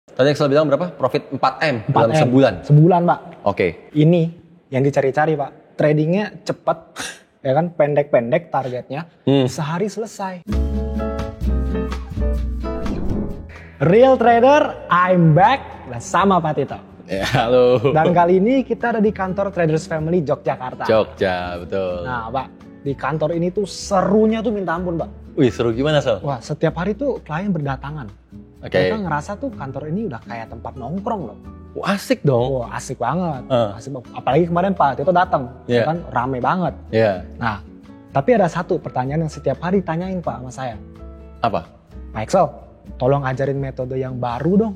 Tadi Excel bilang berapa? Profit 4M 4M dalam sebulan? Sebulan, Pak. Oke. Ini yang dicari-cari, Pak. Tradingnya cepat, ya kan, pendek-pendek targetnya. Sehari selesai. Real Trader, I'm back bersama Pak Tito. Ya, halo. Dan kali ini kita ada di kantor Traders Family Yogyakarta. Jogja, betul. Nah, Pak, di kantor ini tuh serunya tuh minta ampun, Pak. Wih, seru gimana, Sal? Wah, setiap hari tuh klien berdatangan. Oke. Mereka ngerasa tuh kantor ini udah kayak tempat nongkrong loh. Asik dong. Wah, asik banget. Uh. Asik banget. Apalagi kemarin Pak Tito datang, Yeah. kan rame banget. Iya. Nah, tapi ada satu pertanyaan yang setiap hari ditanyain Pak sama saya. Apa? Pak Excel, tolong ajarin metode yang baru dong.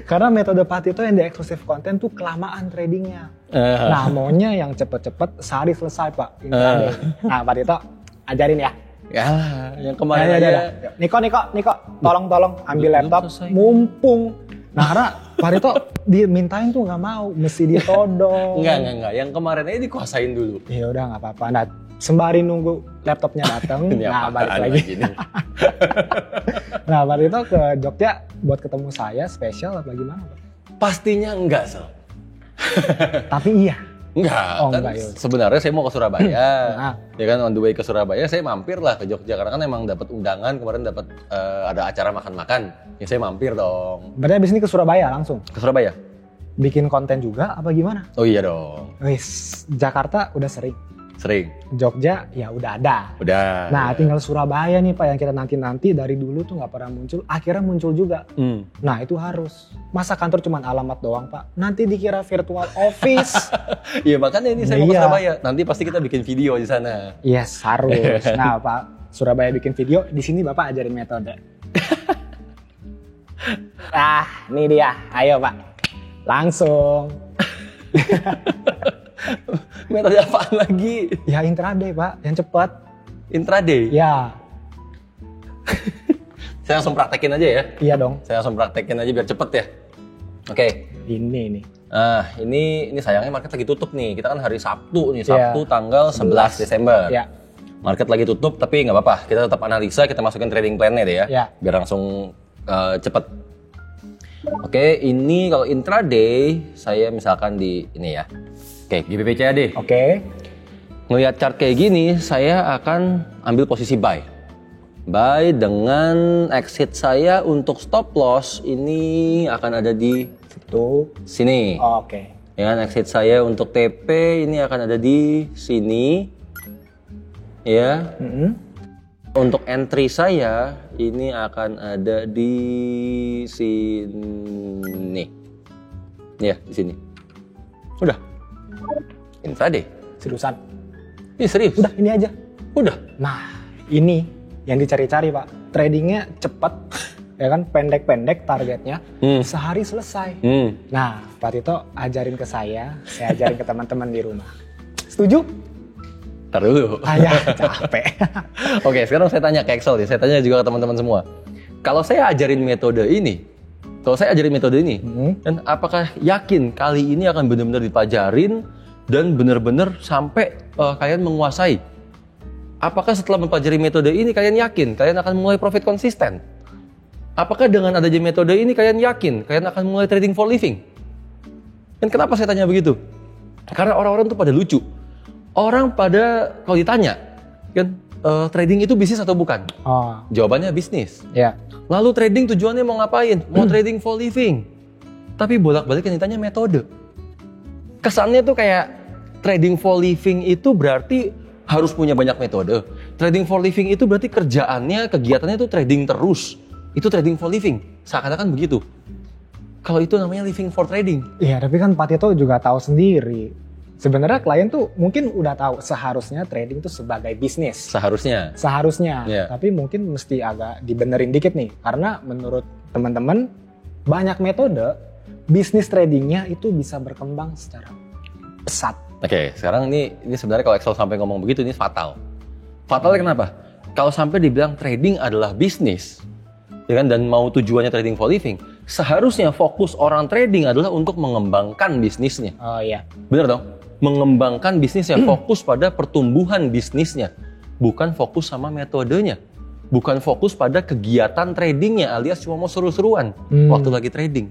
Karena metode Pak Tito yang di eksklusif konten tuh kelamaan tradingnya. Nah, maunya yang cepet-cepet sehari selesai Pak. Nah, Pak Tito ajarin ya. Ya, yang kemarin aja. Niko, tolong ambil laptop, selesai. mumpung. Nah, karena Pak Tito dimintain tuh nggak mau, mesti ditodong. Enggak. Yang kemarin aja dikuasain dulu. Ya udah nggak apa-apa. Nah, sembari nunggu laptopnya datang, nah balik lagi. Nah, Pak Tito ke Jogja buat ketemu saya spesial apa gimana, Pak? Pastinya enggak, Sal. Tapi iya. Enggak, Oh, kan enggak, ya. sebenarnya saya mau ke Surabaya. Nah. Ya kan, on the way ke Surabaya saya mampir lah ke Jogja karena kan emang dapat undangan kemarin, dapat ada acara makan-makan. Ya saya mampir dong. Berarti abis ini ke Surabaya langsung? Ke Surabaya? Bikin konten juga apa gimana? Oh iya dong. Wis, Jakarta udah sering. Sering. Jogja ya udah ada. Udah. Nah, tinggal Surabaya nih Pak yang kita nanti dari dulu tuh nggak pernah muncul, akhirnya muncul juga. Nah, itu harus. Masa kantor cuma alamat doang Pak? Nanti dikira virtual office. Iya, makanya ini saya mau ke Iya. Surabaya. Nanti pasti kita bikin video di sana. Yes, harus. Nah, Pak, Surabaya bikin video, di sini Bapak ajarin metode. Ini dia. Ayo Pak. Langsung. Metode apaan lagi? Ya intraday Pak, yang cepat. Intraday? Ya, Saya langsung praktekin aja ya. iya dong. Saya langsung praktekin aja biar cepet ya. Oke. Ini nih. Nah, ini sayangnya market lagi tutup nih. Kita kan hari Sabtu nih, Sabtu tanggal 11 Desember. Ya. Market lagi tutup, tapi nggak apa-apa. Kita tetap analisa, kita masukin trading plan-nya deh ya. Ya. Biar langsung cepet. Oke, ini kalau intraday, saya misalkan di ini ya. Oke, GBP CAD. Oke. Ngelihat chart kayak gini, saya akan ambil posisi buy. Buy dengan exit saya untuk stop loss ini akan ada di Situ. sini. Oke. Ya, exit saya untuk TP ini akan ada di sini. Ya. Untuk entry saya ini akan ada di sini. Ya, di sini. Udah. Intraday. Seriusan. Ini serius. Udah, ini aja. Udah. Nah, ini yang dicari-cari Pak. Tradingnya cepat, ya kan, pendek-pendek targetnya. Sehari selesai. Nah, Pak Tito ajarin ke saya ajarin ke teman-teman di rumah. Setuju? Ntar dulu. Ya, capek. Oke, sekarang saya tanya ke Excel nih. Saya tanya juga ke teman-teman semua. Kalau saya ajarin metode ini, dan apakah yakin kali ini akan benar-benar dipelajarin dan benar-benar sampai kalian menguasai? Apakah setelah mempelajari metode ini kalian yakin kalian akan mulai profit konsisten? Apakah dengan adanya metode ini kalian yakin kalian akan mulai trading for living? Dan kenapa saya tanya begitu? Karena orang-orang tuh pada lucu. Orang pada kalau ditanya, kan trading itu bisnis atau bukan? Oh, Jawabannya bisnis. ya. Lalu trading tujuannya mau ngapain? Mau trading for living. Tapi bolak-balik yang ditanya metode. Kesannya tuh kayak trading for living itu berarti harus punya banyak metode. Trading for living itu berarti kerjaannya, kegiatannya itu trading terus. Itu trading for living. Seakan-akan begitu. Kalau itu namanya living for trading. Iya, tapi kan Pak Tito juga tahu sendiri. Sebenarnya klien tuh mungkin udah tahu seharusnya trading itu sebagai bisnis. Seharusnya. Iya. Tapi mungkin mesti agak dibenerin dikit nih. Karena menurut teman-teman banyak metode bisnis tradingnya itu bisa berkembang secara pesat. Oke, sekarang ini sebenarnya kalau Excel sampai ngomong begitu ini fatal. Fatalnya kenapa? Kalau sampai dibilang trading adalah bisnis, ya kan, dan mau tujuannya trading for living, seharusnya fokus orang trading adalah untuk mengembangkan bisnisnya. Oh iya. Bener dong? Mengembangkan bisnisnya, fokus pada pertumbuhan bisnisnya, bukan fokus sama metodenya. bukan fokus pada kegiatan tradingnya alias cuma mau seru-seruan waktu lagi trading.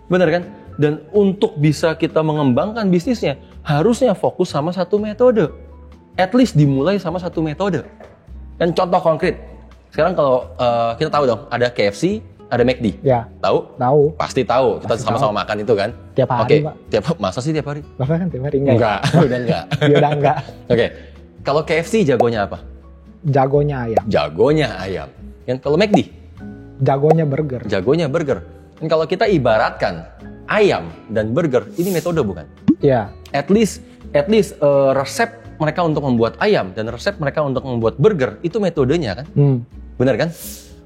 Benar kan? Dan untuk bisa kita mengembangkan bisnisnya, harusnya fokus sama satu metode. At least dimulai sama satu metode. Dan contoh konkret, sekarang kalau kita tahu dong, ada KFC, ada McD. Ya. Tahu? Tahu. Pasti tahu. Kita sama-sama makan itu kan? Tiap hari, Pak. Masa sih tiap hari? Bapak kan tiap hari enggak? Udah enggak. Ya udah enggak. Oke. Kalau KFC jagonya apa? Jagonya ayam. Jagonya ayam. Dan kalau McD? Jagonya burger. Jagonya burger. Dan kalau kita ibaratkan ayam dan burger, ini metode bukan? Iya. At least resep mereka untuk membuat ayam dan resep mereka untuk membuat burger itu metodenya kan? Benar kan?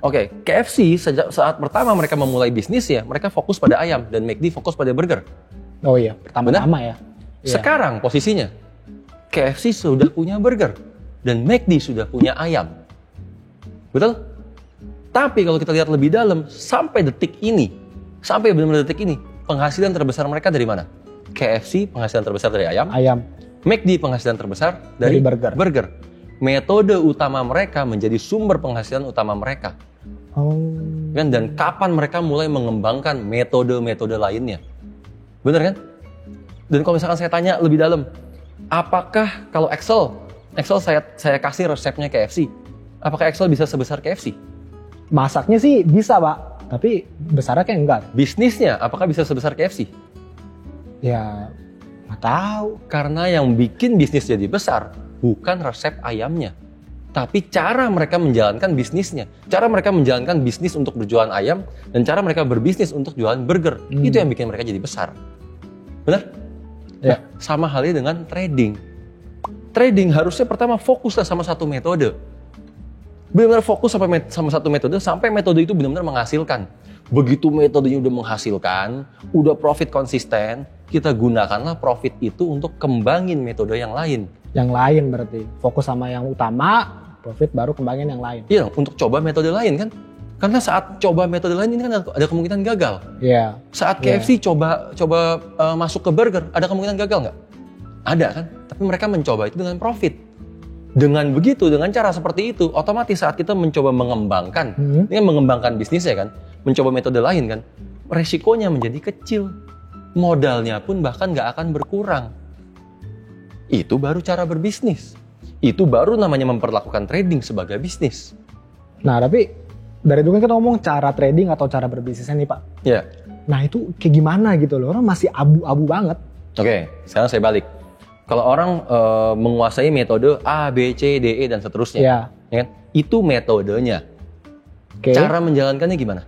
Oke, KFC saat pertama mereka memulai bisnis ya, mereka fokus pada ayam dan McD fokus pada burger. Oh iya, pertama-tama ya. Sekarang posisinya KFC sudah punya burger dan McD sudah punya ayam. Betul? Tapi kalau kita lihat lebih dalam, sampai benar-benar detik ini, penghasilan terbesar mereka dari mana? KFC penghasilan terbesar dari ayam. McD penghasilan terbesar dari burger. Metode utama mereka menjadi sumber penghasilan utama mereka. Kan? Dan kapan mereka mulai mengembangkan metode-metode lainnya? Benar kan? Dan kalau misalkan saya tanya lebih dalam, apakah kalau Excel saya kasih resepnya KFC, apakah Excel bisa sebesar KFC? Masaknya sih bisa, Pak. Tapi besarnya kayak enggak. Bisnisnya apakah bisa sebesar KFC? Ya, nggak tahu. Karena yang bikin bisnis jadi besar bukan resep ayamnya, tapi cara mereka menjalankan bisnisnya. Cara mereka menjalankan bisnis untuk berjualan ayam dan cara mereka berbisnis untuk jualan burger. Itu yang bikin mereka jadi besar. Benar? Ya. Nah, sama halnya dengan trading. Trading harusnya pertama fokuslah sama satu metode. Benar-benar fokus sama satu metode sampai metode itu benar-benar menghasilkan. Begitu metodenya udah menghasilkan, udah profit konsisten, kita gunakanlah profit itu untuk kembangin metode yang lain. Yang lain berarti fokus sama yang utama, profit baru kembangin yang lain. Iya, untuk coba metode lain kan. Karena saat coba metode lain ini kan ada kemungkinan gagal. Iya. Saat KFC coba masuk ke burger, ada kemungkinan gagal nggak? Ada kan. Tapi mereka mencoba itu dengan profit. Dengan begitu, dengan cara seperti itu, otomatis saat kita mencoba mengembangkan, ini kan mengembangkan bisnisnya kan, mencoba metode lain kan, resikonya menjadi kecil. Modalnya pun bahkan nggak akan berkurang. Itu baru cara berbisnis. Itu baru namanya memperlakukan trading sebagai bisnis. Nah, tapi dari dulu kan kita ngomong cara trading atau cara berbisnisnya nih, Pak. Ya. Nah, itu kayak gimana gitu loh. Orang masih abu-abu banget. Oke, sekarang saya balik. Kalau orang menguasai metode A, B, C, D, E, dan seterusnya, ya kan? Itu metodenya. Cara menjalankannya gimana?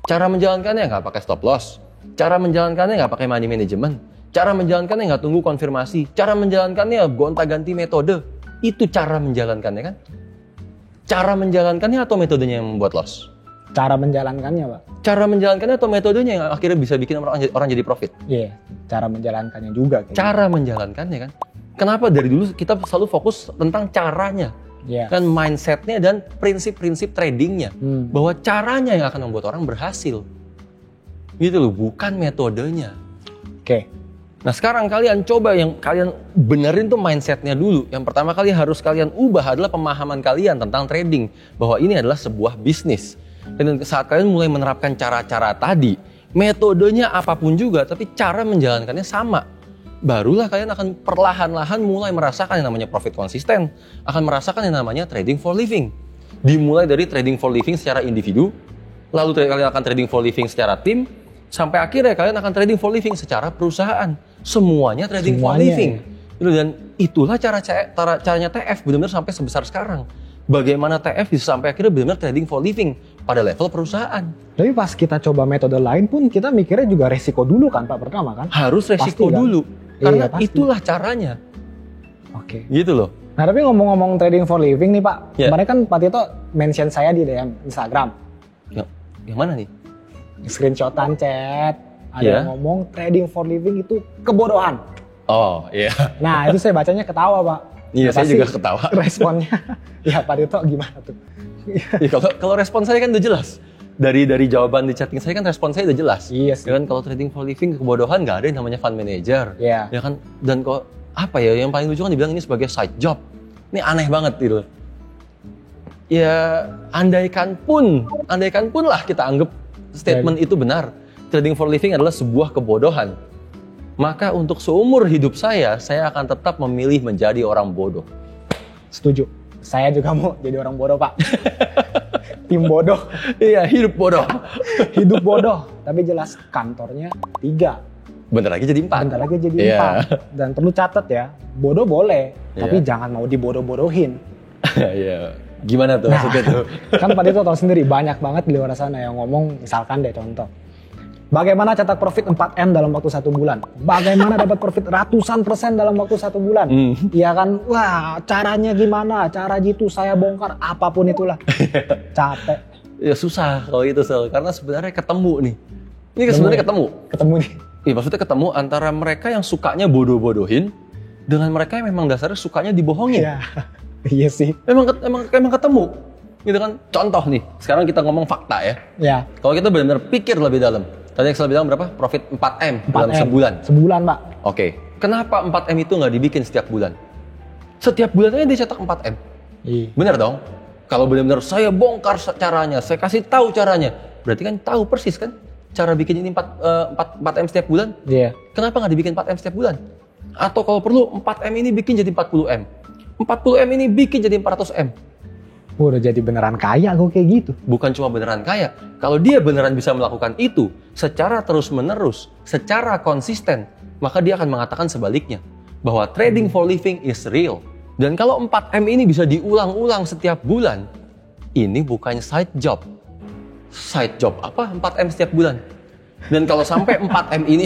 Cara menjalankannya nggak pakai stop loss. Cara menjalankannya nggak pakai money management. Cara menjalankannya nggak tunggu konfirmasi. Cara menjalankannya gonta-ganti metode. Itu cara menjalankannya kan? Cara menjalankannya atau metodenya yang membuat loss? Cara menjalankannya, Pak. Cara menjalankannya atau metodenya yang akhirnya bisa bikin orang jadi profit? Iya, cara menjalankannya juga. Cara menjalankannya kan? Kenapa dari dulu kita selalu fokus tentang caranya? Kan mindsetnya dan prinsip-prinsip tradingnya. Bahwa caranya yang akan membuat orang berhasil. Gitu loh, bukan metodenya. Nah sekarang kalian coba yang kalian benerin tuh mindsetnya dulu. Yang pertama kali harus kalian ubah adalah pemahaman kalian tentang trading. Bahwa ini adalah sebuah bisnis. Dan saat kalian mulai menerapkan cara-cara tadi, metodenya apapun juga, tapi cara menjalankannya sama. Barulah kalian akan perlahan-lahan mulai merasakan yang namanya profit konsisten. Akan merasakan yang namanya trading for living. Dimulai dari trading for living secara individu, lalu kalian akan trading for living secara tim, sampai akhirnya kalian akan trading for living secara perusahaan. Semuanya trading for living. Dan itulah caranya TF benar-benar sampai sebesar sekarang. Bagaimana TF bisa sampai akhirnya benar-benar trading for living pada level perusahaan. Tapi pas kita coba metode lain pun kita mikirnya juga resiko dulu kan Pak pertama kan? Harus resiko pasti, dulu. Kan? Karena itulah caranya. Gitu loh. Nah tapi ngomong-ngomong trading for living nih Pak. Kemarin kan Pak Tito mention saya di DM Instagram. Yang mana nih? Screenshotan chat. Ada yang ngomong trading for living itu kebodohan. Oh iya. Nah itu saya bacanya ketawa Pak. Iya, saya juga ketawa. Responnya, ya Pak Tito gimana tuh? Ya, kalau respon saya kan udah jelas. Dari jawaban di chatting saya kan respon saya udah jelas. Iya sih. Ya kan kalau trading for living kebodohan nggak ada yang namanya fund manager. Iya. Ya kan, dan kok apa ya yang paling lucu kan dibilang ini sebagai side job. Ini aneh banget gitu. ya andaikan pun lah kita anggap statement itu benar, trading for living adalah sebuah kebodohan, maka untuk seumur hidup saya akan tetap memilih menjadi orang bodoh. Setuju. Saya juga mau jadi orang bodoh, Pak. Tim bodoh. Iya, hidup bodoh. Hidup bodoh. Tapi jelas kantornya 3. Bentar lagi jadi 4. Bentar lagi jadi 4. Dan perlu catat ya, bodoh boleh, tapi jangan mau dibodoh-bodohin. Iya. Gimana tuh maksudnya tuh? Kan Pak Dito tahu sendiri, banyak banget di luar sana yang ngomong, misalkan deh contoh. Bagaimana cetak profit 4M dalam waktu 1 bulan? Bagaimana dapat profit ratusan % dalam waktu 1 bulan? Iya kan? Wah, caranya gimana? Cara gitu saya bongkar, apapun itulah. Capek. Ya susah kalau itu, karena sebenarnya ketemu nih. Ini sebenarnya ketemu nih. Iya, maksudnya ketemu antara mereka yang sukanya bodoh-bodohin dengan mereka yang memang dasarnya sukanya dibohongin. Iya. Iya sih. Emang ketemu. Gitu kan? Contoh nih, sekarang kita ngomong fakta ya. Ya. Kalau kita benar-benar pikir lebih dalam. Tadi Excel bilang berapa? Profit 4M dalam sebulan. Sebulan, Pak. Oke. Kenapa 4M itu nggak dibikin setiap bulan? Setiap bulannya dia cetak 4M. Iya. Benar dong? Kalau benar-benar saya bongkar caranya, saya kasih tahu caranya, berarti kan tahu persis kan cara bikin ini 4M setiap bulan? Iya. Kenapa nggak dibikin 4M setiap bulan? Atau kalau perlu 4M ini bikin jadi 40M. 40M ini bikin jadi 400M. Udah jadi beneran kaya kok kayak gitu. Bukan cuma beneran kaya. Kalau dia beneran bisa melakukan itu secara terus-menerus, secara konsisten, maka dia akan mengatakan sebaliknya. Bahwa trading for living is real. Dan kalau 4M ini bisa diulang-ulang setiap bulan, ini bukan side job. Side job apa? 4M setiap bulan. Dan kalau sampai 4M ini,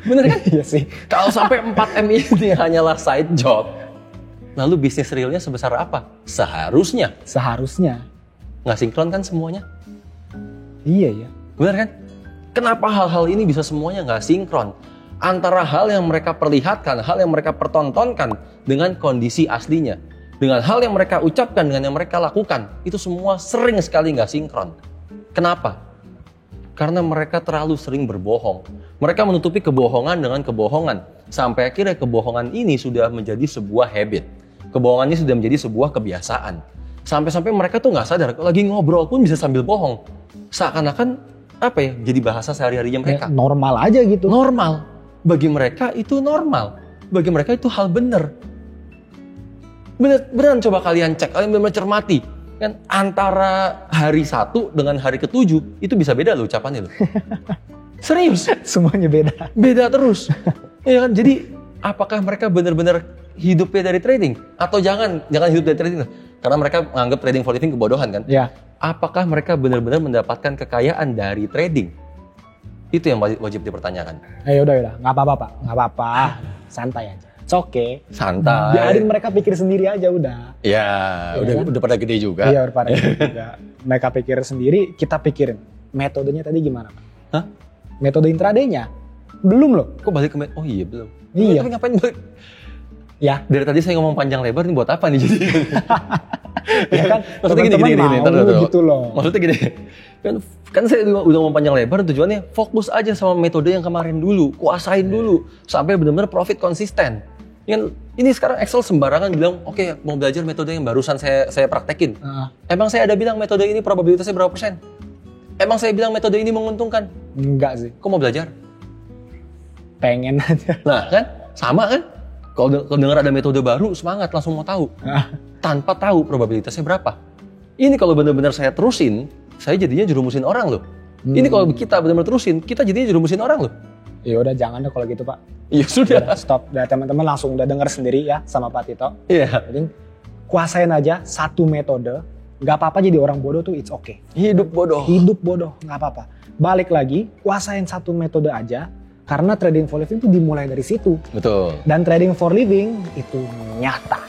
bener kan? Iya sih. Kalau sampai 4M ini hanyalah side job, lalu bisnis realnya sebesar apa? Seharusnya. Nggak sinkron kan semuanya? Iya ya. Bener kan? Kenapa hal-hal ini bisa semuanya nggak sinkron? Antara hal yang mereka perlihatkan, hal yang mereka pertontonkan dengan kondisi aslinya. Dengan hal yang mereka ucapkan, dengan yang mereka lakukan. Itu semua sering sekali nggak sinkron. Kenapa? Karena mereka terlalu sering berbohong. Mereka menutupi kebohongan dengan kebohongan. Sampai akhirnya kebohongan ini sudah menjadi sebuah habit. Kebohongan ini sudah menjadi sebuah kebiasaan. Sampai-sampai mereka tuh nggak sadar, kalau lagi ngobrol pun bisa sambil bohong. Seakan-akan apa ya, jadi bahasa sehari-harinya mereka. Ya, normal aja gitu. Normal. Bagi mereka itu normal. Bagi mereka itu hal benar. Beneran coba kalian cek, kalian benar-benar cermati. Kan antara hari 1 dengan hari ke-7 itu bisa beda loh ucapannya loh. Serius. Semuanya beda. Beda terus. Ya kan? Jadi apakah mereka benar-benar hidupnya dari trading? Atau jangan hidup dari trading? Karena mereka menganggap trading for living kebodohan kan? Ya. Apakah mereka benar-benar mendapatkan kekayaan dari trading? Itu yang wajib dipertanyakan. Udah. Nggak apa-apa, Pak. Nggak apa-apa. Santai aja. It's okay. Santai. Biarin mereka pikir sendiri aja udah. Ya udah pada gede juga. Iya, udah pada gede juga. Mereka pikir sendiri, kita pikirin. Metodenya tadi gimana, Pak? Hah? Metode intraday-nya? Belum loh. Kok balik ke oh iya belum. Iya. Tapi ngapain balik? Ya. Dari tadi saya ngomong panjang lebar, ini buat apa nih jadi? Ya kan, maksudnya gini, gitu loh. Maksudnya gini, kan saya udah ngomong panjang lebar, tujuannya fokus aja sama metode yang kemarin dulu, kuasain dulu, sampai benar-benar profit konsisten. Ini sekarang Excel sembarangan bilang, oke, mau belajar metode yang barusan saya praktekin. Emang saya ada bilang metode ini probabilitasnya berapa persen? Emang saya bilang metode ini menguntungkan? Enggak sih. Kok mau belajar? Pengen aja. Nah kan, sama kan? Kalau dengar ada metode baru, semangat langsung mau tahu. Tanpa tahu probabilitasnya berapa. Ini kalau benar-benar saya terusin, saya jadinya jerumusin orang loh. Ini kalau kita benar-benar terusin, kita jadinya jerumusin orang loh. Ya udah jangan deh kalau gitu, Pak. Ya sudah. Udah, stop. Udah teman-teman langsung udah dengar sendiri ya sama Pak Tito. Iya. Jadi kuasain aja satu metode. Gak apa-apa jadi orang bodoh tuh it's okay. Hidup bodoh, gak apa-apa. Balik lagi, kuasain satu metode aja. Karena trading for living itu dimulai dari situ. Betul. Dan trading for living itu nyata.